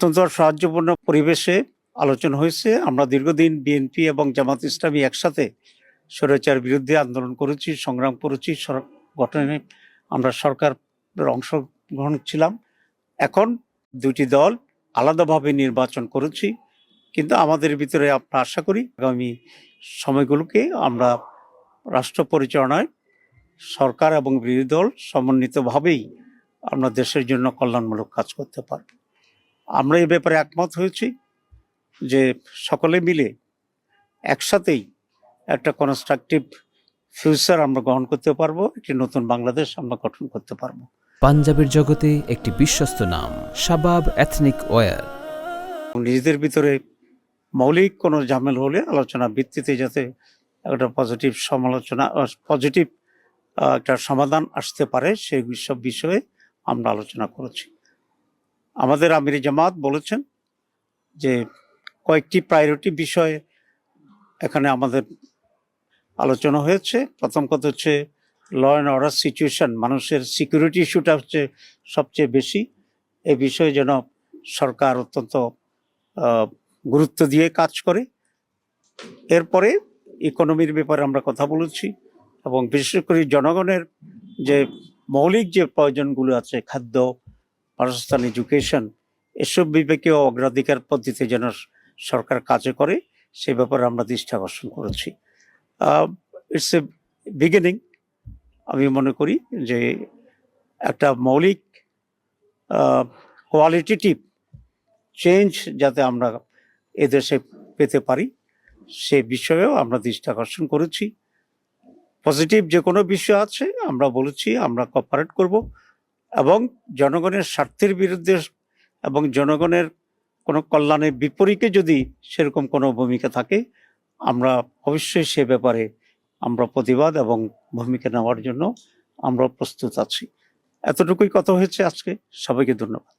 অত্যন্ত সাহায্যপূর্ণ পরিবেশে আলোচনা হয়েছে। আমরা দীর্ঘদিন বিএনপি এবং জামাত ইসলামী একসাথে স্বৈরাচার বিরুদ্ধে আন্দোলন করেছি, সংগ্রাম করেছি, গঠনে আমরা সরকারের অংশগ্রহণ ছিলাম। এখন দুটি দল আলাদাভাবে নির্বাচন করেছি, কিন্তু আমাদের ভিতরে আমরা আশা করি আগামী সময়গুলোকে আমরা রাষ্ট্র পরিচালনায় সরকার এবং বিরোধী দল সমন্বিতভাবেই আমরা দেশের জন্য কল্যাণমূলক কাজ করতে পারব। আমরা এই ব্যাপারে একমত হয়েছি যে সকলে মিলে একসাথেই একটা কনস্ট্রাকটিভ ফিউচার আমরা গ্রহণ করতে পারবো, একটি নতুন বাংলাদেশ আমরা গঠন করতে পারবো। পাঞ্জাবের জগতে একটি বিশ্বস্ত নাম শাবাব এথনিক ওয়্যার। নিজেদের ভিতরে মৌলিক কোনো ঝামেলা হলে আলোচনা ভিত্তিতে যাতে একটা পজিটিভ একটা সমাধান আসতে পারে সেই সব বিষয়ে আমরা আলোচনা করেছি। আমাদের আমির জামাত বলেছেন যে কয়েকটি প্রায়োরিটি বিষয়ে এখানে আমাদের আলোচনা হয়েছে। প্রথম কথা হচ্ছে ল অ্যান্ড অর্ডার সিচুয়েশন, মানুষের সিকিউরিটি ইস্যুটা হচ্ছে সবচেয়ে বেশি। এই বিষয়ে যেন সরকার অত্যন্ত গুরুত্ব দিয়ে কাজ করে। এরপরে ইকোনমির ব্যাপারে আমরা কথা বলেছি এবং বিশেষ করে জনগণের যে মৌলিক যে প্রয়োজনগুলো আছে, খাদ্য, বাসস্থান, এডুকেশন, এসব বিবেকেও অগ্রাধিকার পদ্ধতিতে যেন সরকার কাজে করে সে ব্যাপারে আমরা দৃষ্টি আকর্ষণ করেছি। It's a beginning. আমি মনে করি যে একটা মৌলিক কোয়ালিটেটিভ চেঞ্জ যাতে আমরা এদেশে পেতে পারি সে বিষয়েও আমরা দৃষ্টি আকর্ষণ করেছি। পজিটিভ যে কোনো বিষয় আছে আমরা বলেছি আমরা কোঅপারেট করব এবং জনগণের স্বার্থের বিরুদ্ধে এবং জনগণের কোনো কল্যাণের বিপরীতে যদি সেরকম কোনো ভূমিকা থাকে আমরা অবশ্যই সে ব্যাপারে আমরা প্রতিবাদ এবং ভূমিকা নেওয়ার জন্য আমরা প্রস্তুত আছি। এতটুকুই কথা হয়েছে আজকে। সবাইকে ধন্যবাদ।